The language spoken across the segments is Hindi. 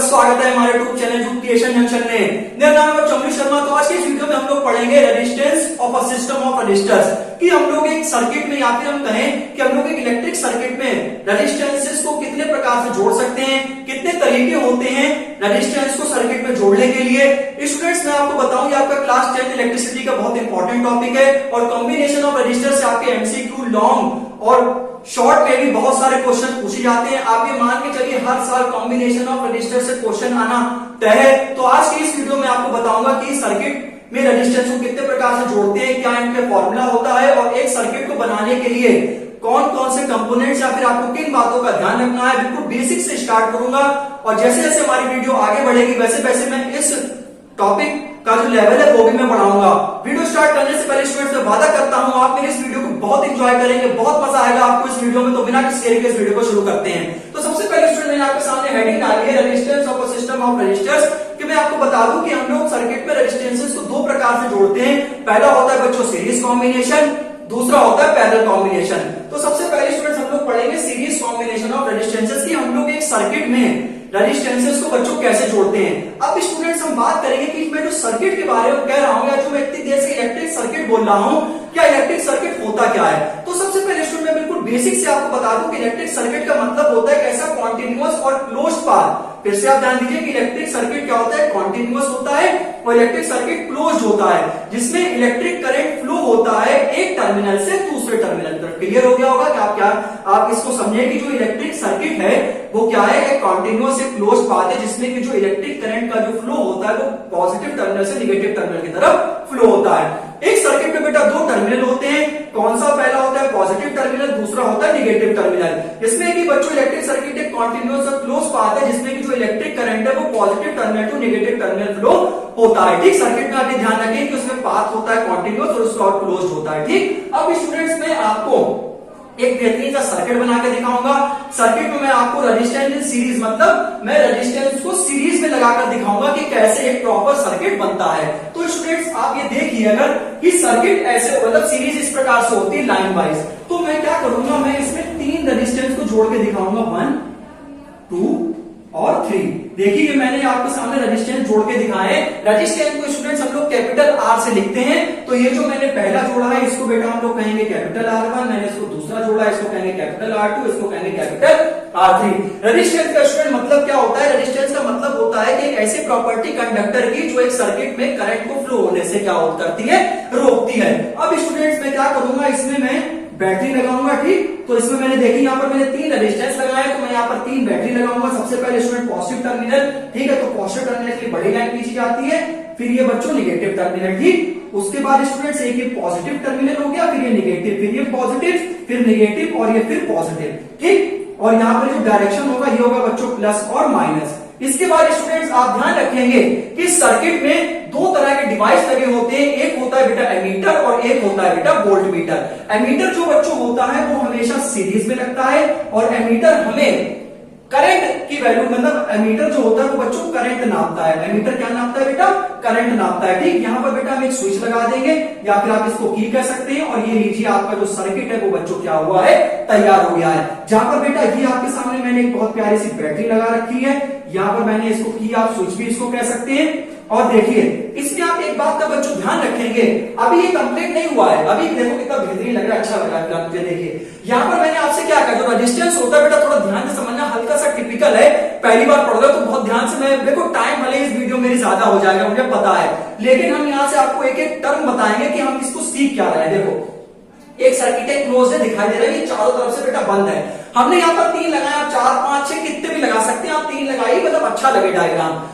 स्वागत है हमारे यूट्यूब चैनल एजुकेशन जंक्शन में। मेरा नाम है चमरी शर्मा। तो आज के इस वीडियो में हम लोग पढ़ेंगे resistance of a system of resistors कि हम लोग एक सर्किट में या फिर हम कहें कि हम लोग एक इलेक्ट्रिक सर्किट में रेजिस्टेंसेस को कितने प्रकार से जोड़ सकते हैं, कितने तरीके होते हैं रेजिस्टेंस को सर्किट में जोड़ने के लिए। स्टूडेंट्स मैं आपको बताऊं, ये आपका क्लास 10 इलेक्ट्रिसिटी का बहुत इंपॉर्टेंट टॉपिक है और कॉम्बिनेशन ऑफ रजिस्टर से आपके एमसीक्यू लॉन्ग और शॉर्ट में भी बहुत सारे क्वेश्चन पूछे जाते हैं। आप ये मान के चलिए हर साल कॉम्बिनेशन ऑफ रजिस्टर से क्वेश्चन आना तय है। तो आज की इस वीडियो में आपको बताऊंगा कि सर्किट में रजिस्टेंस को कितने प्रकार से जोड़ते हैं, क्या इनका फॉर्मूला होता है और एक सर्किट को बनाने के लिए कौन कौन से कंपोनेंट्स या फिर आपको किन बातों का ध्यान रखना है। बिल्कुल बेसिक से स्टार्ट करूंगा और जैसे जैसे हमारी वीडियो आगे बढ़ेगी वैसे वैसे मैं इस टॉपिक का जो लेवल है वो भी मैं बढ़ाऊंगा। वीडियो स्टार्ट करने से पहले स्टूडेंट्स मैं वादा करता हूं आप मेरे इस वीडियो को बहुत एंजॉय करेंगे, बहुत मजा आएगा आपको इस वीडियो में। तो बिना किसी देरी के इस वीडियो को शुरू करते हैं। तो सबसे पहले स्टूडेंट मैंने आपके सामने हेडिंग डाली है resistance of a system of resistors, कि मैं आपको बता दूं कि हम लोग सर्किट में रेजिस्टेंसेस को दो प्रकार से जोड़ते हैं। पहला होता है बच्चों सीरीज कॉम्बिनेशन, दूसरा होता है पैरेलल कॉम्बिनेशन। तो सबसे पहले स्टूडेंट्स हम लोग पढ़ेंगे सीरीज कॉम्बिनेशन ऑफ रेजिस्टेंसेस की हम लोग एक सर्किट में रेजिस्टेंसेस को बच्चों कैसे जोड़ते हैं। अब स्टूडेंट्स हम बात करेंगे कि मैं जो सर्किट के बारे में कह रहा हूं या जो मैं इतनी देर से इलेक्ट्रिक सर्किट बोल रहा हूं, क्या इलेक्ट्रिक सर्किट होता क्या है। तो सबसे पहले स्टूडेंट मैं बिल्कुल बेसिक से आपको बता दूं कि इलेक्ट्रिक सर्किट का मतलब होता है ऐसा कॉन्टिन्यूअस और क्लोज्ड पाथ। फिर से आप ध्यान दीजिए कि इलेक्ट्रिक सर्किट क्या होता है, कॉन्टिन्यूअस होता है और इलेक्ट्रिक सर्किट क्लोज्ड होता है, जिसमें इलेक्ट्रिक करंट फ्लो होता है एक टर्मिनल से दूसरे टर्मिनल तक। क्लियर हो गया होगा कि आप इसको समझे कि जो इलेक्ट्रिक सर्किट है वो क्या है, एक कॉन्टिन्यूअस एक क्लोज्ड पाथ है जिसमें कि जो इलेक्ट्रिक करंट का जो फ्लो होता है वो पॉजिटिव टर्मिनल से निगेटिव टर्मिनल की तरफ फ्लो होता है। एक सर्किट में बेटा दो टर्मिनल होते हैं, कौन सा पहला होता है पॉजिटिव टर्मिनल, दूसरा होता है निगेटिव टर्मिनल। इसमें कि बच्चों इलेक्ट्रिक सर्किट एक कॉन्टिन्यूअस और क्लोज पाथ है जिसमें कि जो इलेक्ट्रिक करंट है वो positive terminal to negative terminal flow होता है। ठीक, सर्किट में आप ध्यान रखें कि उसमें पाथ होता है कॉन्टिन्यूअस और उसका क्लोज होता है। ठीक, अब स्टूडेंट्स में आपको एक बेहतरीन सा सर्किट बना के दिखाऊंगा। सर्किट में मैं आपको रेजिस्टेंस इन सीरीज मतलब मैं रेजिस्टेंस को सीरीज में लगाकर दिखाऊंगा कि कैसे एक प्रॉपर सर्किट बनता है। तो स्टूडेंट्स आप ये देखिए अगर कि सर्किट ऐसे मतलब सीरीज इस प्रकार से होती है लाइन वाइज, तो मैं क्या करूंगा, मैं इसमें तीन रेजिस्टेंस को जोड़ के दिखाऊंगा, 1 2 और 3। देखिए मैंने आपके सामने रेजिस्टेंस जोड़ के दिखाए। रेजिस्टेंस को स्टूडेंट्स हम लोग कैपिटल आर से लिखते हैं। तो ये जो मैंने पहला जोड़ा है इसको बेटा हम लोग कहेंगे कैपिटल R1, मैंने इसको दूसरा जोड़ा है इसको कहेंगे कैपिटल R2, इसको कहेंगे कैपिटल R3। रेजिस्टेंस का स्टूडेंट मतलब क्या होता है, रेजिस्टेंस का मतलब होता है कि एक ऐसी प्रॉपर्टी कंडक्टर की जो एक सर्किट में करंट को फ्लो होने से क्या करती है, रोकती है। अब स्टूडेंट्स मैं क्या करूंगा, इसमें मैं बैटरी लगाऊंगा। ठीक, तो इसमें मैंने देखी यहाँ पर मैंने तीन रेजिस्टेंस लगाए, तो मैं यहाँ पर तीन बैटरी लगाऊंगा। सबसे पहले स्टूडेंट पॉजिटिव टर्मिनल, ठीक है, तो पॉजिटिव टर्मिनल के लिए बड़ी लाइन खींची जाती है, फिर ये बच्चों निगेटिव टर्मिनल। ठीक, उसके बाद स्टूडेंट्स एक ये पॉजिटिव टर्मिनल हो गया, फिर ये निगेटिव, फिर ये पॉजिटिव, फिर निगेटिव और ये फिर पॉजिटिव। ठीक, और यहाँ पर जो डायरेक्शन होगा ये होगा बच्चों प्लस और माइनस। इसके बाद स्टूडेंट्स आप ध्यान रखेंगे कि सर्किट में दो तरह के डिवाइस लगे होते हैं, एक होता है बेटा एमीटर और एक होता है बेटा वोल्टमीटर। एमीटर जो बच्चों होता है वो हमेशा सीरीज में लगता है और एमीटर हमें करंट की वैल्यू मतलब एमीटर जो होता है वो बच्चों करंट नापता है। एमीटर क्या नापता है बेटा, करंट नापता है। ठीक, यहाँ पर बेटा हम एक स्विच लगा देंगे या फिर आप इसको की कह सकते हैं और ये लीजिए आपका जो सर्किट है वो बच्चों क्या हुआ है, तैयार हो गया है। जहां पर बेटा ये आपके सामने मैंने एक बहुत प्यारी सी बैटरी लगा रखी है, यहाँ पर मैंने इसको की, आप स्विच भी इसको कह सकते हैं। और देखिए इसमें आप एक बात का बच्चों ध्यान रखेंगे, अभी ये कंप्लीट नहीं हुआ है, अभी देखो कितना बेहतरीन लग रहा है, अच्छा लग रहा है। देखिए यहाँ पर मैंने आपसे क्या कहा, जो रेजिस्टेंस होता है बेटा थोड़ा ध्यान से समझना, हल्का सा टिपिकल है, पहली बार पढ़ रहे हो तो बहुत ध्यान से। मैं देखो टाइम भले इस वीडियो मेरी ज्यादा हो जाएगा मुझे पता है, लेकिन हम यहाँ से आपको एक एक टर्म बताएंगे कि हम इसको सीख क्या रहे हैं। देखो एक सर्किट है क्लोज है, दिखाई दे रहा है, ये चारों तरफ से बेटा बंद है। हमने यहाँ पर तीन लगाया, आप 4 5 6 कितने भी लगा सकते हैं, आप तीन लगाइए मतलब अच्छा लगे डायग्राम।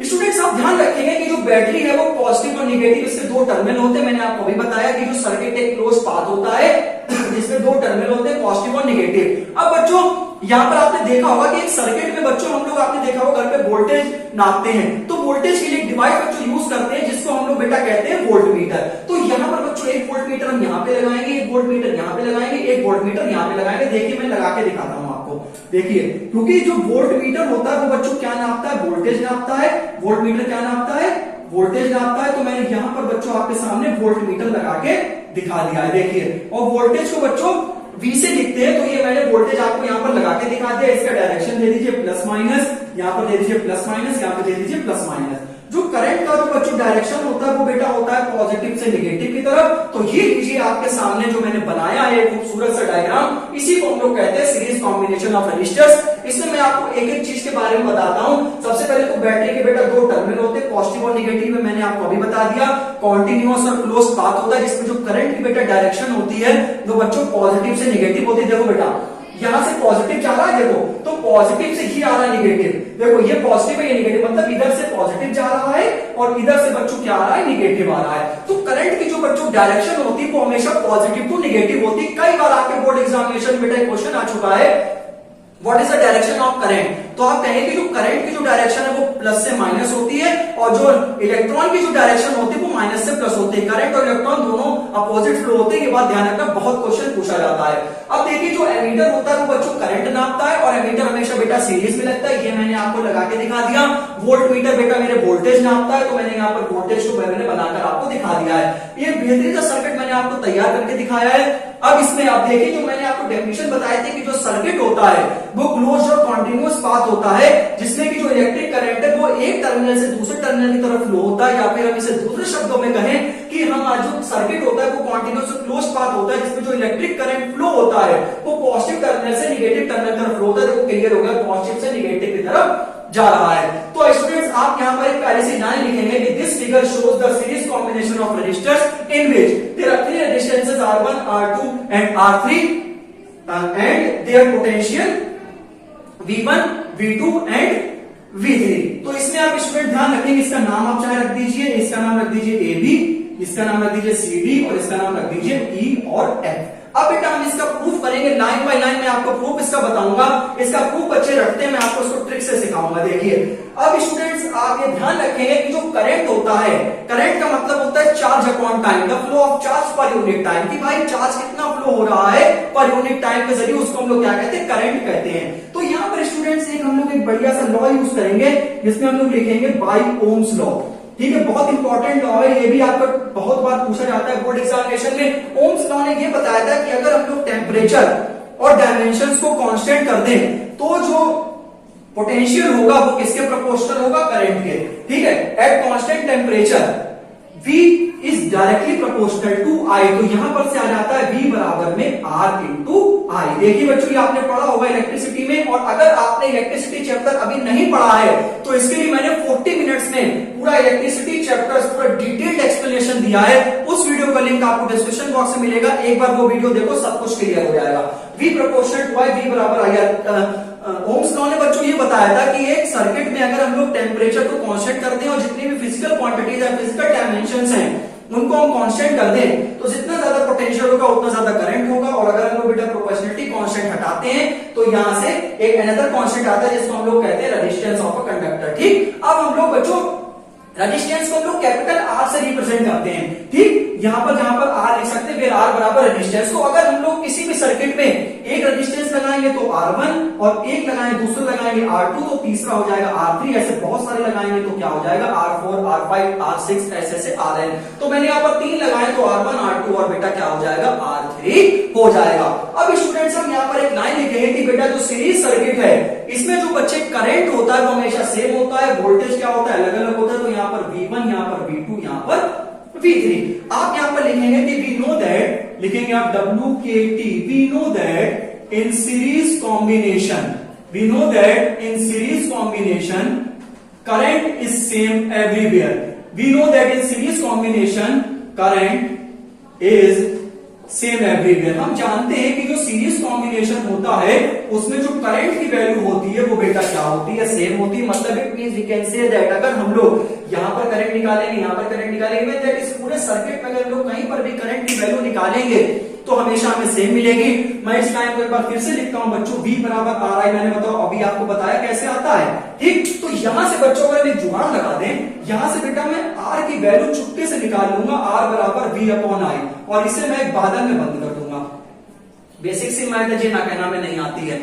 स्टूडेंट्स आप ध्यान रखेंगे कि जो बैटरी है वो पॉजिटिव और निगेटिव इसके दो टर्मिनल होते हैं। मैंने आपको भी बताया कि जो सर्किट एक क्लोज पाथ होता है जिसमें दो टर्मिनल होते हैं पॉजिटिव और निगेटिव। अब बच्चों यहाँ पर आपने देखा होगा कि एक सर्किट में बच्चों हम लोग आपने देखा होगा घर पे वोल्टेज नापते हैं, तो वोल्टेज के लिए एक डिवाइस बच्चों यूज करते हैं जिसको हम लोग बेटा कहते हैं वोल्टमीटर। तो यहाँ पर बच्चों एक वोल्टमीटर हम यहाँ पे लगाएंगे, एक वोल्टमीटर यहाँ पे लगाएंगे, एक वोल्टमीटर यहाँ पे लगाएंगे। देखिए मैं लगा के दिखाता हूँ आपको, देखिए क्योंकि जो वोल्टमीटर होता है वो बच्चों क्या नापता है, वोल्टेज नापता है। वोल्टमीटर क्या नापता है, वोल्टेज नापता है। तो मैंने यहाँ पर बच्चों आपके सामने वोल्टमीटर लगा के दिखा दिया है, देखिए। और वोल्टेज को बच्चों V से लिखते हैं, तो ये मैंने वोल्टेज आपको यहाँ पर लगा के दिखा दिया। इसका डायरेक्शन दे दीजिए प्लस माइनस, यहाँ पर दे दीजिए प्लस माइनस, यहाँ पर दे दीजिए प्लस माइनस। जो करंट का जो बच्चों डायरेक्शन होता है वो बेटा होता है पॉजिटिव से नेगेटिव की तरफ। तो ये लीजिए आपके सामने जो मैंने बनाया है खूबसूरत सा डायग्राम, इसी को हम लोग कहते हैं सीरीज कॉम्बिनेशन ऑफ रजिस्टर्स। इसमें मैं आपको एक एक चीज के बारे में बताता हूं। सबसे पहले तो बैटरी के बेटा दो टर्मिनल होते हैं, पॉजिटिव और नेगेटिव में मैंने आपको अभी बता दिया। कॉन्टिन्यूअस और क्लोज पाथ होता है, जिसमें जो करंट की बेटा डायरेक्शन होती है वो बच्चों पॉजिटिव से नेगेटिव होती है। देखो बेटा यहां से पॉजिटिव जा रहा है, देखो तो पॉजिटिव से ही आ रहा है नेगेटिव। देखो ये पॉजिटिव है, ये नेगेटिव, मतलब इधर से पॉजिटिव जा रहा है और इधर से बच्चों क्या आ रहा है, नेगेटिव आ रहा है। तो करंट की जो बच्चों डायरेक्शन होती है वो हमेशा पॉजिटिव टू नेगेटिव होती है। कई बार आपके बोर्ड एग्जामिनेशन में बेटा क्वेश्चन आ चुका है, what is the direction of current. तो आप कहेंगे कि जो करंट की जो डायरेक्शन है वो प्लस से माइनस होती है और जो इलेक्ट्रॉन की जो डायरेक्शन होती है वो माइनस से प्लस होती है। करंट और इलेक्ट्रॉन दोनों अपोजिट फ्लो होते हैं, ये बात ध्यान रखना, बहुत क्वेश्चन पूछा जाता है। अब देखिए जो एमीटर होता है वो बच्चों करंट नापता है और एमीटर हमेशा बेटा सीरीज में लगता है। ये मैंने आपको लगा के दिखा दिया। वोल्ट मीटर बेटा मेरे वोल्टेज नापता है, तो मैंने यहाँ पर वोल्टेज को मैंने बनाकर आपको दिखा दिया है। ये बेहतरीन सा सर्किट मैंने आपको तैयार करके दिखाया है। अब इसमें आप देखिए जो मैंने आपको डेफिनेशन बताए थे कि जो सर्किट होता है वो क्लोज्ड और कॉन्टिन्यूअस पाथ होता है, जिसमें कि जो इलेक्ट्रिक करंट है वो एक टर्मिनल से दूसरे टर्मिनल की तरफ फ्लो होता है, या फिर हम इसे दूसरे शब्दों में कहें कि हम जो सर्किट होता है वो कॉन्टिन्यूअस और क्लोज पाथ होता है, जिसमें जो इलेक्ट्रिक करंट फ्लो होता है वो पॉजिटिव टर्मिनल से नेगेटिव टर्मिनल की तरफ फ्लो होता है। देखो क्लियर हो गया, पॉजिटिव से नेगेटिव की तरफ जा रहा है। तो स्टूडेंट्स आप यहाँ पर एक प्यारी सी लाइन लिखेंगे कि this figure shows the series combination of resistors in which there are three resistances R1, R2 and R3 and there potential V1, V2 and V3। तो इसमें आप स्टूडेंट ध्यान रखेंगे, इसका नाम आप चाहे रख दीजिए, इसका नाम रख दीजिए AB, इसका नाम रख दीजिए CD और इसका नाम रख दीजिए E और F। अब बेटा हम इसका प्रूफ करेंगे लाइन बाय लाइन, मैं आपको प्रूफ इसका बताऊंगा। इसका प्रूफ बच्चे रखते हैं, मैं आपको इसको ट्रिक से सिखाऊंगा। देखिए अब स्टूडेंट्स आप ये ध्यान रखेंगे कि जो करंट होता है, करंट का मतलब होता है charge upon time, the flow of charge per unit time, कि भाई चार्ज कितना फ्लो हो रहा है पर यूनिट टाइम के जरिए, उसको हम लोग क्या कहते हैं, करंट कहते हैं। तो यहाँ पर स्टूडेंट्स एक हम लोग एक बढ़िया सा लॉ यूज करेंगे, जिसमें हम लोग लिखेंगे बाय ओम्स लॉ। ठीक है, बहुत इंपॉर्टेंट लॉ है, ये भी आपका बहुत बार पूछा जाता है बोर्ड एग्जामिनेशन में। ओम्स लॉ ने ये बताया था कि अगर हम लोग टेम्परेचर और डायमेंशंस को कांस्टेंट कर दें तो जो पोटेंशियल होगा वो किसके प्रोपोर्शनल होगा, करंट के। ठीक है, at constant temperature V is directly proportional to I। तो यहां पर से आ जाता है V बराबर में R इंटू I। देखिए बच्चों ये आपने पढ़ा होगा इलेक्ट्रिसिटी में, और अगर आपने इलेक्ट्रिसिटी चैप्टर अभी नहीं पढ़ा है तो इसके लिए मैंने 40 मिनट्स में पूरा इलेक्ट्रिसिटी चैप्टर पूरा डिटेल्ड एक्सप्लेनेशन दिया है। उस वीडियो का लिंक आपको डिस्क्रिप्शन बॉक्स में मिलेगा, एक बार वो वीडियो देखो, सब कुछ क्लियर हो जाएगा। V proportional to I, V बराबर I। ओम्स लॉ ने बच्चों ये बताया था कि एक सर्किट में अगर हम लोग टेम्परेचर को कांस्टेंट करते हैं और जितनी भी फिजिकल क्वांटिटीज है, फिजिकल डायमेंशंस हैं, उनको हम कांस्टेंट कर दें तो जितना ज्यादा पोटेंशियल होगा उतना ज्यादा करंट होगा। और अगर हम लोग बेटा प्रोपोर्शनलिटी कांस्टेंट हटाते हैं तो यहां से एक अनदर कांस्टेंट आता है जिसको हम लोग कहते हैं रेजिस्टेंस ऑफ अ कंडक्टर। ठीक, अब हम लोग बच्चों रेजिस्टेंस को हम लोग कैपिटल R से रिप्रेजेंट करते हैं। ठीक, यहां पर जहां पर R लिख सकते हैं, फिर R बराबर रेजिस्टेंस को अगर हम लोग किसी भी सर्किट में एक रेजिस्टेंस लगाएंगे तो R1 और एक लगाएंगे, दूसरा लगाएंगे R2 तो तीसरा हो जाएगा R3, ऐसे बहुत सारे लगाएंगे तो क्या हो जाएगा R4, R5, R6 ऐसे Rn। तो मैंने यहाँ पर 3 लगाए तो R1, R2 और बेटा क्या हो जाएगा, R3 हो जाएगा। अब स्टूडेंट्स हम यहाँ पर एक लाइन लिखेंगे कि बेटा जो सीरीज सर्किट है इसमें जो बच्चे करंट होता है वो हमेशा सेम होता है, वोल्टेज क्या होता है, अलग अलग होता है। तो यहाँ पर V1, यहाँ पर V2, यहाँ पर V3। आप यहाँ पर लिखेंगे कि वी नो दैट, लिखेंगे आप WKT, we know that in series combination, we know that in series combination current is same everywhere. We know that in series combination current is same everywhere. हम जानते हैं कि जो सीरीज कॉम्बिनेशन होता है उसमें जो करंट की वैल्यू होती है वो बेटा क्या होती है, सेम होती है। मतलब it means we can say that अगर हम लोग यहाँ पर करंट निकालेंगे, यहाँ पर करंट निकालेंगे, दैट इस पूरे सर्किट में अगर हम लोग कहीं पर भी करंट की वैल्यू निकालेंगे तो हमेशा हमें सेम मिलेगी। मैं इस लाइन को एक बार फिर से लिखता हूं बच्चों, V बराबर RI, मैंने बताओ अभी आपको बताया कैसे आता है। ठीक, तो यहां से बच्चों अगर एक जुगाड़ लगा दें, यहां से बेटा मैं R की वैल्यू चुपके से निकाल लूंगा, R बराबर V अपॉन I, और इसे मैं एक बादल में बंद कर दूंगा। बेसिक सी मैथ है, ना कहना में नहीं आती है,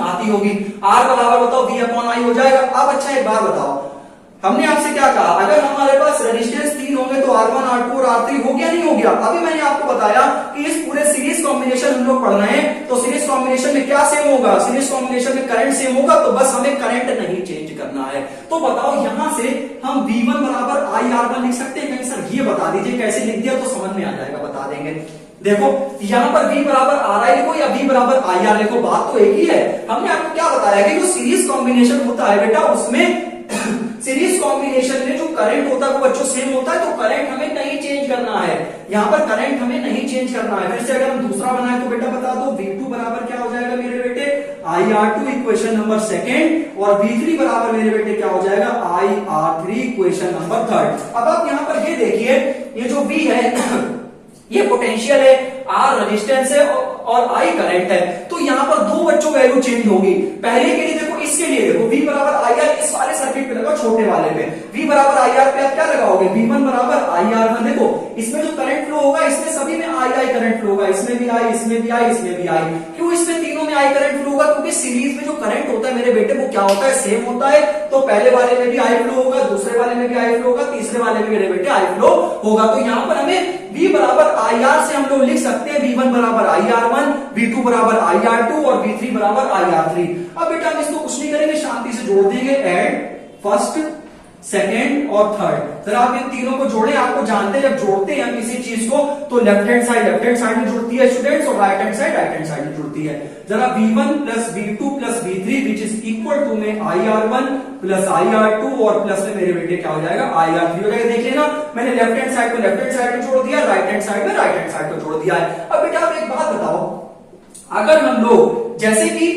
आती होगी। R बराबर बताओ V अपॉन I हो जाएगा। अब अच्छा एक बात बताओ, हमने आपसे क्या कहा, अगर हमारे पास रेजिस्टेंस 3 होंगे तो R1 R2 और R3 हो गया नहीं हो गया। अभी मैंने आपको बताया कि इस पूरे सीरीज कॉम्बिनेशन हम लोग पढ़ रहे हैं, तो सीरीज कॉम्बिनेशन में क्या सेम होगा, सीरीज कॉम्बिनेशन में करंट सेम होगा, तो बस हमें करंट नहीं चेंज करना है। तो बताओ यहां से हम V1 बराबर IR1 लिख सकते हैं? सर ये बता दीजिए कैसे लिख दिया तो समझ में आ जाएगा, बता देंगे। देखो यहां पर V बराबर RI लिखो या V बराबर IR लिखो, बात तो एक ही है। हमने आपको क्या बताया कि जो सीरीज कॉम्बिनेशन होता है बेटा, उसमें सीरीज कॉम्बिनेशन में जो करंट होता है वो बच्चों सेम होता है, तो करंट हमें नहीं चेंज करना है। यहां पर करंट हमें नहीं चेंज करना है। फिर से अगर हम दूसरा बनाए तो बेटा बता दो, V2 बराबर क्या हो जाएगा मेरे बेटे, IR2 इक्वेशन नंबर सेकंड, और V3 बराबर मेरे बेटे क्या हो जाएगा, IR3 इक्वेशन नंबर थर्ड। अब आप यहां पर ये देखिए, ये जो V है ये पोटेंशियल है, R रेजिस्टेंस है और I करंट है। तो यहाँ पर दो बच्चों वैल्यू चेंज होगी। पहले के लिए देखो, इसके लिए देखो V बराबर IR इस वाले सर्किट पे लगा, छोटे वाले पे V बराबर IR पे आप क्या लगाओगे, V1 बराबर IR1। देखो इसमें जो करंट फ्लो होगा, इसमें सभी में I करंट फ्लो होगा, इसमें भी I, इसमें भी I, इसमें भी I। क्यों इसमें तीनों में I करंट फ्लो होगा, क्योंकि सीरीज में जो करंट होता है मेरे बेटे वो क्या होता है, सेम होता है। तो पहले वाले में भी I फ्लो होगा, दूसरे वाले में भी I फ्लो होगा, तीसरे वाले में मेरे बेटे I फ्लो होगा। तो यहाँ पर हमें V बराबर IR से हम लोग लिख सकते हैं V1 बराबर IR1, V2 बराबर IR2 और V3 बराबर IR3। अब बेटा हम इसको कुछ नहीं करेंगे, शांति से जोड़ देंगे, ऐड फर्स्ट सेकेंड और थर्ड। जरा आप इन तीनों को जोड़े। आपको जानते हैं जब जोड़ते हैं किसी चीज को तो लेफ्ट हैंड साइड में जुड़ती है स्टूडेंट्स, और राइट हैंड साइड में जुड़ती है। जरा V1 plus V2 plus V3 which is equal to में IR1 प्लस IR2 और प्लस में मेरे बेटे क्या हो जाएगा, IR3 हो जाएगा। देख लेना, मैंने लेफ्ट हैंड साइड को लेफ्ट हैंड साइड में जोड़ दिया, राइट हैंड साइड में राइट हैंड साइड को जोड़ दिया है। अब बेटा आप एक बात बताओ, अगर हम लोग जैसे कि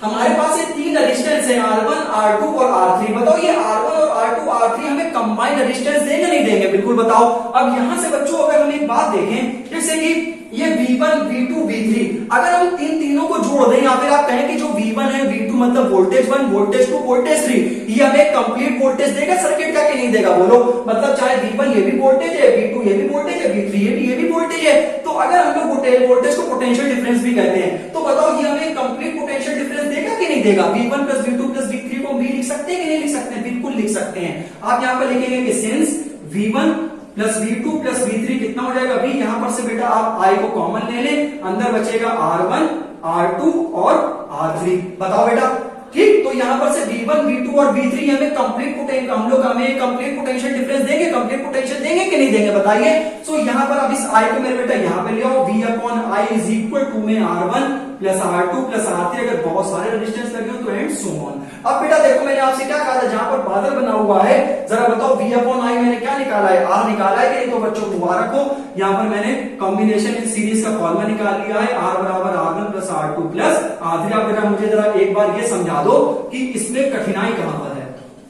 हमारे पास ये तीन रेजिस्टेंस है R1 R2 और R3, बताओ ये R1 और R2 R3 हमें कंबाइंड रेजिस्टेंस देंगे नहीं देंगे, बिल्कुल बताओ। अब यहां से बच्चों अगर हम एक बात देखें, जैसे कि ये V1 V2 V3, अगर हम तीनों को जोड़ दें या फिर आप कहें कि जो V1 है V2 मतलब वोल्टेज 1 वोल्टेज 2 वोल्टेज 3, ये हमें कंप्लीट वोल्टेज देगा सर्किट का कि नहीं देगा, बोलो। मतलब चाहे V1 ये भी वोल्टेज है, V2 ये भी वोल्टेज है, V3 ये भी वोल्टेज है, तो अगर हम लोग वोल्टेज को पोटेंशियल डिफरेंस भी कहते हैं, तो बताओ ये हमें कंप्लीट पोटेंशियल डिफरेंस देगा कि नहीं देगा। V1 plus V2 plus V3 को भी लिख सकते हैं कि नहीं लिख सकते हैं, बिल्कुल लिख सकते हैं। आप यहाँ पर लिखेंगे कि since V1 plus V2 plus V3 कितना हो जाएगा, V। यहां पर से बेटा आप I को कॉमन ले लें, अंदर बचेगा R1 R2 और R3। बताओ बेटा, ठीक। तो यहां पर से V1 V2 और V3 हमें कंप्लीट पोटेंशियल, हम लोग हमें कंप्लीट पोटेंशियल डिफरेंस देंगे, कंप्लीट पोटेंशियल देंगे कि नहीं देंगे, बताइए। सो यहां पर अब इस I को मेरे बेटा यहां पे ले आओ, V upon I is equal to में R1 plus R2 plus R3, अगर बहुत सारे रेजिस्टेंस लगे हो तो एंड सो ऑन। अब बेटा देखो मैंने आपसे क्या कहा था, जहां पर बादल बना हुआ है, जरा बताओ V अपॉन I मैंने क्या निकाला है, R निकाला है कि नहीं, तो बच्चों मुबारक हो। यहां पर मैंने कॉम्बिनेशन इन सीरीज का फॉर्मूला निकाल लिया है, R बराबर R1 plus R2 plus R3। अब बेटा मुझे जरा एक बार ये समझा दो कि इसमें कठिनाई कहां पर है।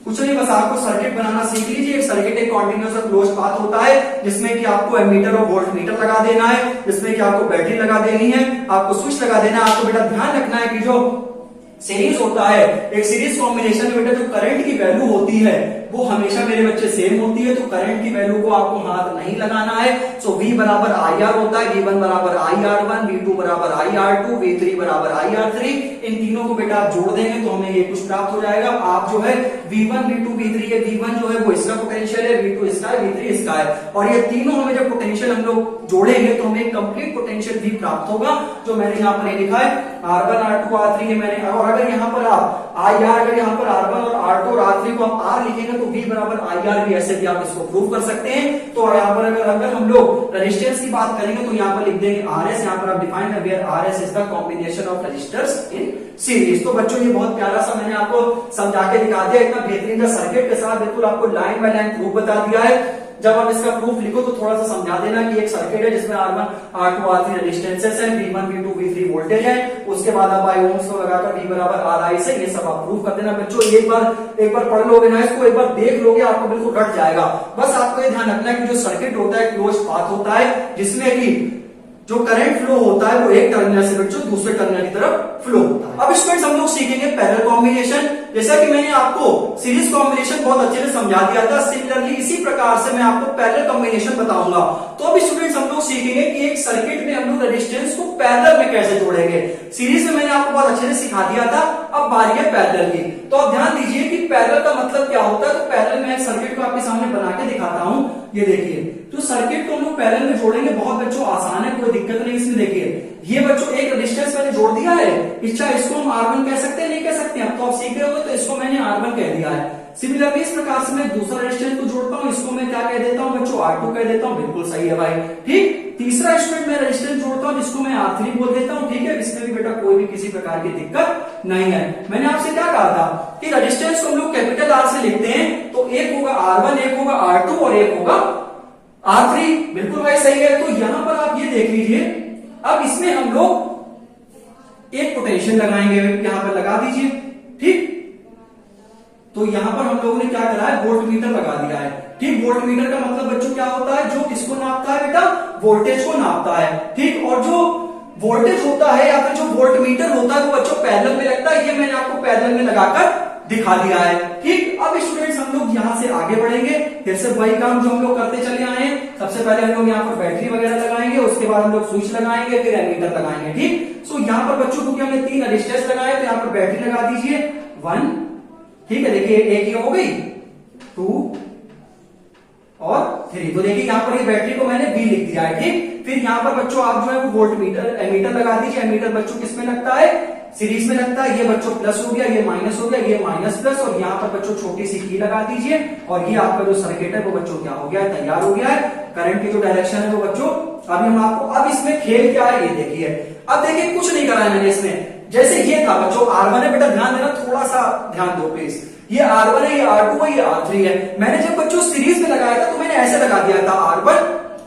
कुछ नहीं, बस आपको सर्किट बनाना सीख लीजिए। एक सर्किट एक कॉन्टिन्यूअस और क्लोज पाथ होता है, जिसमें कि आपको एमीटर और वोल्ट मीटर लगा देना है, जिसमें कि आपको बैटरी लगा देनी है, आपको स्विच लगा देना है। आपको बेटा ध्यान रखना है कि जो सीरीज होता है, एक सीरीज कॉम्बिनेशन में बेटा जो करंट की वैल्यू होती है वो हमेशा मेरे बच्चे सेम होती है, तो करंट की वैल्यू को आपको हाथ नहीं लगाना है। सो V बराबर IR होता है, V1 बराबर IR1, V2 बराबर IR2, V3 बराबर IR3। इन तीनों को बेटा आप जोड़ देंगे तो हमें ये कुछ प्राप्त हो जाएगा। आप जो है V1 V2 V3, ये V1 जो है वो इसका पोटेंशियल है, V2 इसका है, V3 इसका है, और ये तीनों हमें जब पोटेंशियल हम लोग जोड़ेंगे तो हमें कंप्लीट पोटेंशियल भी प्राप्त होगा, जो मैंने यहाँ पर लिखा है R1 R2 R3 है मैंने। और अगर यहाँ पर आप IR, अगर यहाँ पर R1 और R2 और R3 को आप R लिखेंगे तो V बराबर IR भी, ऐसे भी आप इसको प्रूव कर सकते हैं। तो यहाँ पर अगर हम लोग रेजिस्टेंस की बात करेंगे तो यहाँ पर लिख देंगे RS, यहाँ पर आप डिफाइन कर दिया RS is the combination of resistors in series. तो बच्चों ये बहुत प्यारा सा मैंने आपको समझा के दिखा दिया, इतना बेहतरीन सर्किट के साथ बिल्कुल आपको लाइन बाय लाइन प्रूफ बता दिया है। जब आप इसका प्रूफ लिखो तो थोड़ा सा समझा देना कि एक सर्किट है जिसमें R1 R2 R3 रेजिस्टेंसेस है, V1 V2 V3 वोल्टेज है, उसके बाद आप बाय ओम्स को लगाकर V बराबर RI से ये सब आप प्रूफ कर देना। बच्चों एक बार पढ़ लोगे ना, इसको एक बार देख लोगे आपको बिल्कुल रट जाएगा। बस आपको ये ध्यान रखना है कि जो सर्किट होता है क्लोज पाथ होता है, जिसमें कि जो करंट फ्लो होता है वो एक टर्मिनल से बच्चों दूसरे टर्मिनल की तरफ फ्लो होता है। अब स्टूडेंट्स हम लोग सीखेंगे पैरेलल कॉम्बिनेशन। जैसा कि मैंने आपको सीरीज कॉम्बिनेशन बहुत अच्छे से समझा दिया था, सिमिलरली इसी प्रकार से मैं आपको पैरेलल कॉम्बिनेशन बताऊंगा। तो अब स्टूडेंट्स हम लोग सीखेंगे कि एक सर्किट में हम लोग रेजिस्टेंस को पैरेलल में कैसे जोड़ेंगे। सीरीज में मैंने आपको बहुत अच्छे से सिखा दिया था, अब बारी है पैरेलल की। तो अब ध्यान दीजिए कि पैरेलल का मतलब क्या होता है। तो पैरेलल में एक सर्किट को आपके सामने बना के दिखाता हूं। ये देखिए, तो सर्किट को हम लोग पैरेलल में जोड़ेंगे, बहुत बच्चों आसान है, कोई दिक्कत नहीं इसमें। देखिए ये बच्चों एक रेजिस्टेंस मैंने जोड़ दिया है, इच्छा इसको हम R1 कह सकते हैं, नहीं कह सकते, अब तो आप सीख रहे होंगे, तो इसको मैंने R1 कह दिया है। सिमिलरली इस प्रकार से मैं दूसरा रेजिस्टेंस को जोड़ता हूं, इसको मैं क्या कह देता हूं बच्चों, R2 कह देता हूं, बिल्कुल सही है भाई। ठीक, तीसरा स्टूडेंट मैं रेजिस्टेंस जोड़ता हूं जिसको मैं R3 बोल देता हूं। ठीक है, इसमें भी बेटा कोई भी किसी प्रकार की दिक्कत नहीं है। मैंने आपसे क्या कहा था कि रेजिस्टेंस को हम लोग कैपिटल R से लिखते हैं, तो एक होगा R1, एक होगा R2 और एक होगा R3। बिल्कुल भाई सही है। तो यहां पर आप ये देख लीजिए, अब इसमें हम लोग एक पोटेंशियल लगाएंगे, यहां पर लगा दीजिए। ठीक, तो यहां पर हम लोगों ने क्या करा है, वोल्ट मीटर लगा दिया है। ठीक, वोल्ट मीटर का मतलब बच्चों क्या होता है, जो किसको नापता है बेटा, वोल्टेज को नापता है। ठीक, और जो वोल्टेज होता है या फिर जो वोल्ट मीटर होता है वो बच्चों पैरेलल में लगता है। ये मैंने आपको पैरेलल में लगाकर दिखा दिया है। ठीक, अब स्टूडेंट्स हम लोग यहां से आगे बढ़ेंगे, फिर से वही काम जो हम लोग करते चले आए हैं। सबसे पहले हम लोग यहाँ पर बैटरी वगैरह लगाएंगे, उसके बाद हम लोग स्विच लगाएंगे, फिर एमीटर लगाएंगे। ठीक, सो यहाँ पर बच्चों क्योंकि हमने 3 रेजिस्टेंस लगाए, तो यहाँ पर बैटरी लगा दीजिए 1। ठीक है, देखिए एक ही हो गई, 2 और 3। तो देखिए यहाँ पर ये बैटरी को मैंने B लिख दिया है। ठीक, फिर यहाँ पर बच्चों आप जो है वो वोल्ट मीटर एमीटर लगा दीजिए। एमीटर बच्चों किस में लगता है, सीरीज में लगता है। ये बच्चों प्लस हो गया, ये माइनस हो गया, ये माइनस प्लस, और यहाँ पर बच्चों छोटी सी की लगा दीजिए, और ये आपका जो सर्किट है वो बच्चों क्या हो गया है, तैयार हो गया है। करंट की जो डायरेक्शन है वो बच्चों अभी हम आपको, अब इसमें खेल क्या है ये देखिए। अब देखिए कुछ नहीं करा है मैंने इसमें, जैसे ये था बच्चों R1 है, बेटा ध्यान देना, थोड़ा सा ध्यान दो प्लीज। ये R1 है, ये R2 है, ये R3 है। मैंने जब बच्चों सीरीज में लगाया था तो मैंने ऐसे लगा दिया था R1,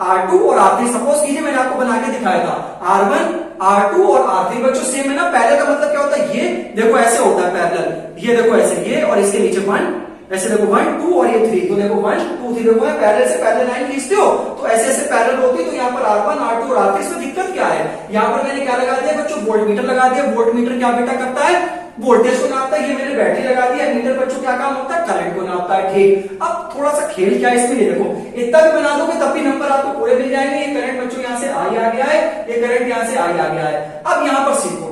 R2 और R3। सपोज कीजिए मैंने आपको बना के दिखाया था R1, R2 और R3 बच्चों सेम है ना। पैरेलल का मतलब क्या होता है, ये देखो ऐसे होता है पैरेलल, ये देखो ऐसे, ये और इसके नीचे 1, ऐसे देखो 1 2 और ये 3, तो देखो 1 2 3, देखो पैरेलल से पैरेलल लाइन खींचते हो तो ऐसे ऐसे पैरेलल होती है। तो यहाँ पर R1 R2 और R3, इसमें दिक्कत क्या है, यहाँ पर मैंने क्या लगा दिया बच्चों, वोल्ट मीटर लगा दिया। वोल्ट मीटर क्या बेटा करता है, वोल्टेज को नापता है। ये मैंने बैटरी लगा दिया। मीटर बच्चों क्या काम होता है, करंट को नापता है। ठीक, अब थोड़ा सा खेल क्या है इसमें, ये देखो इतना भी बना दोगे तब भी नंबर आपको पूरे मिल जाएंगे। ये करंट बच्चों यहाँ से आई आ गया है, ये करंट यहाँ से आई आ गया है। अब यहाँ पर सीखो,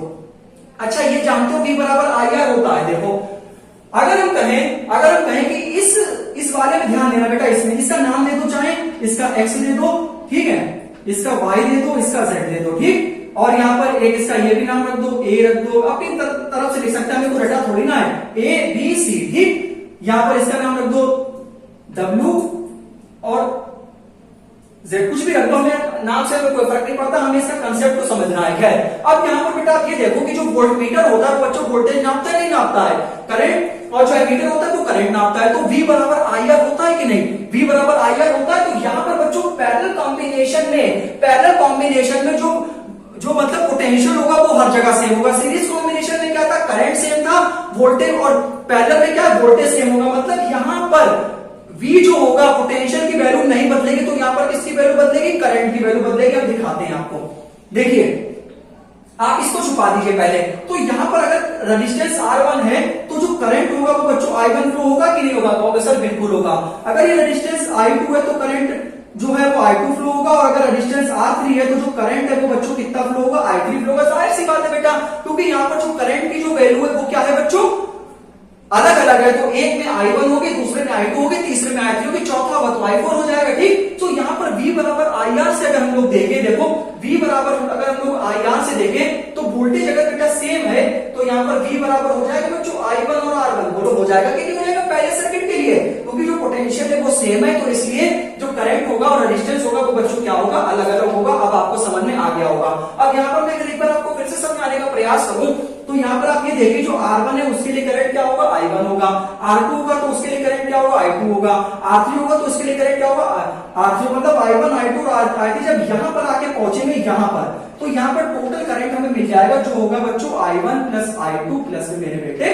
अच्छा ये जानते हो V बराबर IR होता है। देखो अगर हम कहें कि इस वाले में ध्यान देना बेटा, इसमें इसका नाम दे दो, चाहे इसका X दे दो, ठीक है, इसका Y दे दो, इसका Z दे दो। ठीक, और यहाँ पर एक इसका ये भी नाम रख दो, A रख दो, अपनी तरफ से लिख सकते हैं, हमें को रटा थोड़ी ना है, A B C। ठीक, यहाँ पर इसका नाम रख दो W और Z, कुछ भी रख दो, हमें नाम से हमें कोई फर्क नहीं पड़ता, हमें इसका कंसेप्ट को समझना है। खैर, अब यहाँ पर बेटा आप ये देखो कि जो वोल्ट मीटर होता है वो बच्चों वोल्टेज नापता है, नहीं नापता है, करंट, और जो एमीटर होता है वो करंट नापता है। तो V बराबर IR होता है कि नहीं, V बराबर IR होता है। तो यहाँ पर बच्चों पैरेलल कॉम्बिनेशन में जो मतलब पोटेंशियल होगा वो हर जगह सेम होगा। सीरीज कॉम्बिनेशन में क्या था, करंट सेम था, वोल्टेज, और पैरेलल में क्या वोल्टेज सेम होगा। मतलब यहाँ पर V जो होगा, पोटेंशियल की वैल्यू नहीं बदलेगी, तो यहाँ पर किसकी वैल्यू बदलेगी, करंट की वैल्यू बदलेगी। अब दिखाते हैं आपको, देखिए आप इसको छुपा दीजिए पहले। तो यहाँ पर अगर रेजिस्टेंस R1 है तो जो करंट होगा वो बच्चों I1 फ्लो होगा कि नहीं होगा, तो सर बिल्कुल होगा। अगर ये रेजिस्टेंस I2 है तो करंट जो है वो I2 फ्लो होगा, और अगर रेजिस्टेंस R3 है तो जो करंट है वो बच्चों कितना फ्लो होगा, I3 फ्लो होगा। जाहिर सी बात है बेटा, क्योंकि यहाँ पर जो करंट की जो वैल्यू है वो क्या है बच्चों, अलग अलग है। तो एक में I1 होगी, दूसरे में I2 होगी, तीसरे में I3 होगी, चौथा होगा तो I4 हो जाएगा। ठीक, तो यहाँ पर V बराबर IR से अगर हम लोग देखें, देखो V बराबर अगर हम लोग IR से देखें तो वोल्टेज अगर बेटा सेम है तो यहाँ पर V बराबर हो जाएगा बच्चों I1 और R1, बोलो हो जाएगा कि नहीं हो जाएगा पहले सर्किट के लिए, क्योंकि जो पोटेंशियल है वो सेम है, तो इसलिए जो करंट होगा और रेजिस्टेंस होगा वो बच्चों क्या होगा, अलग अलग होगा। अब आपको समझ में आ गया होगा। अब यहाँ पर मैं एक बार आपको फिर से समझाने का प्रयास करूं तो यहाँ पर आप ये देखिए, जो R1 है उसके लिए करंट क्या होगा, I1 होगा, R2 होगा तो उसके लिए करंट क्या होगा, I2 होगा, R3 होगा तो उसके लिए करंट क्या होगा, R3, मतलब I1 I2 और I3 जब यहाँ पर आके पहुंचेंगे यहाँ पर, तो यहाँ पर टोटल करंट हमें मिल जाएगा जो होगा बच्चों I1 प्लस I2 प्लस मेरे बेटे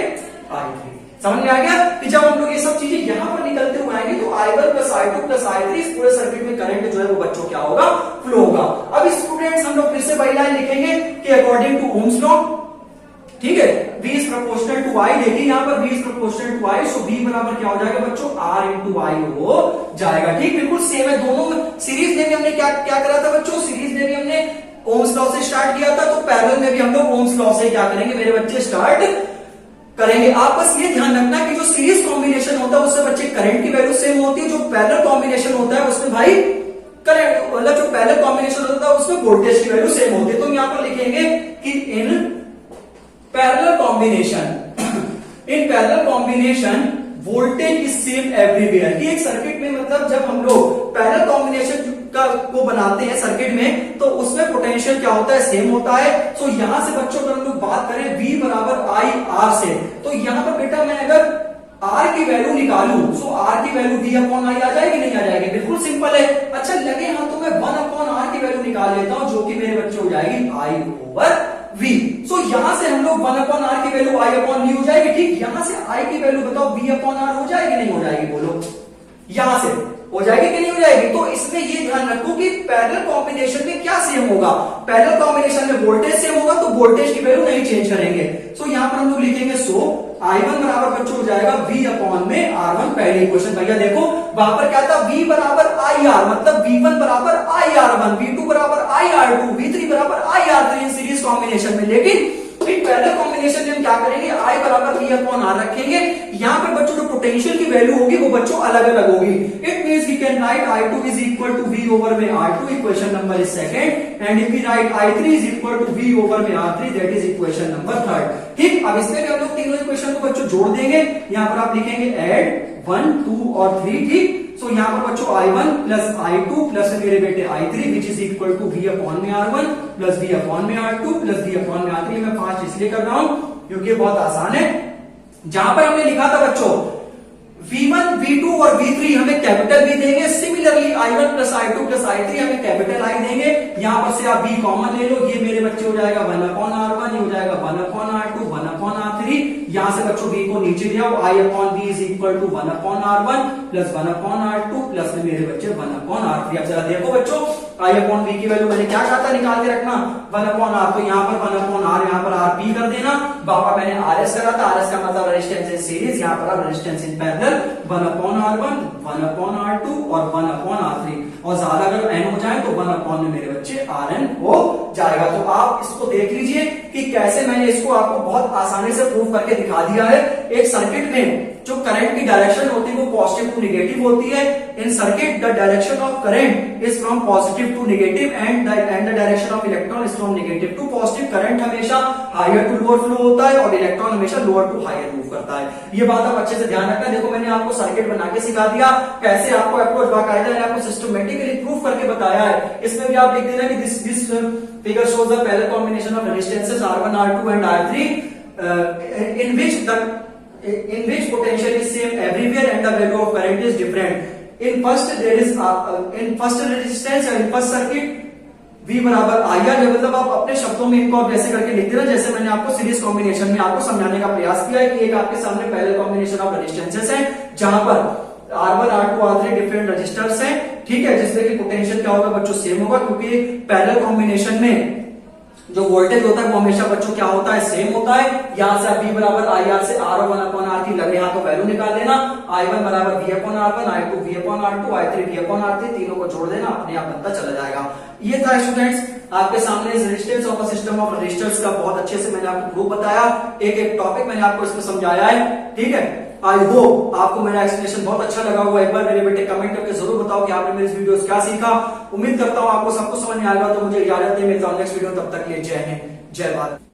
I3। समझ में आ गया कि जब हम लोग ये सब चीजें यहाँ पर निकलते हुए आएंगे तो I1 plus I2 plus I3 इस पूरे सर्किट में करंट जो है वो बच्चों क्या होगा, फ्लो होगा। अब स्टूडेंट्स हम लोग फिर से वही लाइन लिखेंगे कि अकॉर्डिंग टू ओम्स लॉ, ठीक है, V is proportional to I। देखिए यहाँ पर V is proportional to I, so V बराबर क्या हो जाएगा बच्चों, R इंटू I हो जाएगा। ठीक, बिल्कुल सेम है दोनों। सीरीज में भी हमने क्या करा था बच्चों, सीरीज में भी हमने ओम्स लॉ से स्टार्ट किया था, तो पैरेलल में भी हम लोग ओम्स लॉ से क्या करेंगे मेरे बच्चे, स्टार्ट करेंगे। आप बस ये ध्यान रखना कि जो सीरीज होता है उससे बच्चे करंट की वैल्यू सेम होती है, जो पैरेलल कॉम्बिनेशन होता है उसमें भाई करंट मतलब जो पैरेलल कॉम्बिनेशन होता है उसमें वोल्टेज की वैल्यू सेम होती है। तो हम यहां पर लिखेंगे कि in parallel combination voltage is same everywhere. कि एक सर्किट में मतलब जब हम लोग पैरेलल कॉम्बिनेशन को बनाते हैं सर्किट में तो उसमें पोटेंशियल क्या होता है, सेम होता है। सो यहां से बच्चों अगर हम लोग बात करें V बराबर आई आर से, तो यहां पर बेटा मैं अगर R की वैल्यू निकालूं तो R की वैल्यू V अपॉन आई आ जाएगी, नहीं आ जाएगी? बिल्कुल सिंपल है। अच्छा लगे हाँ तो मैं 1 अपॉन R की वैल्यू निकाल लेता हूं जो कि मेरे बच्चे हो जाएगी I ओवर V। सो यहां से हम लोग 1 अपॉन R की वैल्यू I अपॉन V हो जाएगी, ठीक। यहां से I की वैल्यू बताओ V अपॉन R हो जाएगी, नहीं हो जाएगी? बोलो यहां से हो जाएगी कि नहीं हो जाएगी? तो इसमें ये ध्यान रखो कि पैरेलल कॉम्बिनेशन में क्या सेम होगा, पैरेलल कॉम्बिनेशन में वोल्टेज सेम होगा तो वोल्टेज की वैल्यू नहीं चेंज करेंगे। सो यहां पर हम लोग लिखेंगे सो I1 बराबर बच्चों हो जाएगा V अपॉन में R1। पहली इक्वेशन भैया देखो वहां पर क्या था, V बराबर IR मतलब V1 बराबर IR1, V2 बराबर IR2, V3 बराबर IR3 इन सीरीज कॉम्बिनेशन में। लेकिन पैरेलल कॉम्बिनेशन में हम क्या करेंगे, I बराबर V अपॉन R रखेंगे। यहां पर बच्चों जो पोटेंशियल की वैल्यू होगी वो बच्चों अलग अलग होगी। It means we can write I2 is equal to V over में R2, equation number is second, and if we write I3 is equal to V over में R3, that is equation number third. ठीक, अब इसमें भी हम लोग तीनों इक्वेशन को बच्चों जोड़ देंगे। यहां पर आप लिखेंगे ऐड 1 2 और 3, ठीक। सो यहां पर बच्चों I1 प्लस I2 प्लस मेरे बेटे I3 which is equal to V upon में R1 प्लस V अपॉन में R2 प्लस V अपॉन में R3। मैं 5 इसलिए कर रहा हूं क्योंकि बहुत आसान है। जहां पर हमने लिखा था बच्चों V1 V2 और V3 हमें कैपिटल V देंगे, similarly I1 plus I2 plus I3 हमें कैपिटल I देंगे। यहां पर से आप V कॉमन ले लो, ये मेरे बच्चे हो जाएगा 1 अपॉन R1, ये हो जाएगा 1 अपॉन R2 1 अपॉन R3। यहां से बच्चों V को नीचे ले आओ, I upon V is equal to 1 upon R1 plus 1 upon R2 plus में मेरे बच्चे 1 अपॉन R3। अब जरा देखो बच्चों I अपॉन V की वैल्यू मैंने क्या कहा था निकाल के रखना 1 अपॉन R, तो यहाँ पर 1 अपॉन R, यहाँ पर RP कर देना। बाबा मैंने RS करा था, RS का मतलब रेजिस्टेंस इन सीरीज, यहाँ पर resistance in parallel 1 upon R1 1 upon R2 और 1 अपॉन R3, और ज्यादा अगर n हो जाए तो 1 अपॉन में मेरे बच्चे Rn हो जाएगा। तो आप इसको देख लीजिए कि कैसे मैंने इसको आपको बहुत आसानी से प्रूव करके दिखा दिया है। एक सर्किट में जो करंट की डायरेक्शन होती है वो पॉजिटिव टू नेगेटिव होती है। In circuit the direction of current is from positive to negative and the direction of electron is from negative to positive. Current हमेशा हायर टू लोअर फ्लो होता है और इलेक्ट्रॉन हमेशा लोअर टू हायर मूव करता है। ये बात आप अच्छे से ध्यान रखना। देखो मैंने आपको सर्किट बना के सिखा दिया, कैसे आपको अप्रोच बाकायदा है, आपको सिस्टमेटिकली प्रूफ करके बताया है। इसमें भी आप लिख देना कि this figure shows the parallel combination of resistances R1 R2 and R3 in which potential is same everywhere and the value of current is different. In first resistance and in first circuit V बराबर IR है। मतलब आप अपने शब्दों में इनको आप जैसे करके लिख देना जैसे मैंने आपको सीरीज कॉम्बिनेशन में आपको समझाने का प्रयास किया है कि एक आपके सामने पैरेलल कॉम्बिनेशन ऑफ रेजिस्टेंसेस है जहां पर R1 R2 R3 different registers हैं, ठीक है, जिसमें कि पोटेंशियल क्या होगा बच्चों सेम होगा, क्योंकि पैरेलल कॉम्बिनेशन में जो वोल्टेज होता है वो हमेशा बच्चों क्या होता है, सेम होता है। यहां से आप V बराबर IR से R1 अपॉन R3 लगे यहां तो वैल्यू निकाल देना। I1 बराबर V upon R1, I2 V upon R2, I3 V upon R3, तीनों को जोड़ देना, अपने आप बनता चला जाएगा। ये था स्टूडेंट्स आपके सामने resistance of a system of resistors का बहुत अच्छे से मैंने आपको प्रूफ बताया, एक एक टॉपिक मैंने आपको इसमें समझाया है, ठीक है। आई होप आपको मेरा एक्सप्लेनेशन बहुत अच्छा लगा होगा। एक बार मेरे बेटे कमेंट करके जरूर बताओ कि आपने मेरे वीडियोस क्या सीखा। उम्मीद करता हूं आपको सब कुछ समझ में आएगा। तो मुझे इजाजत है, मिलता हूं नेक्स्ट वीडियो, तब तक के लिए जय हिंद जय भारत।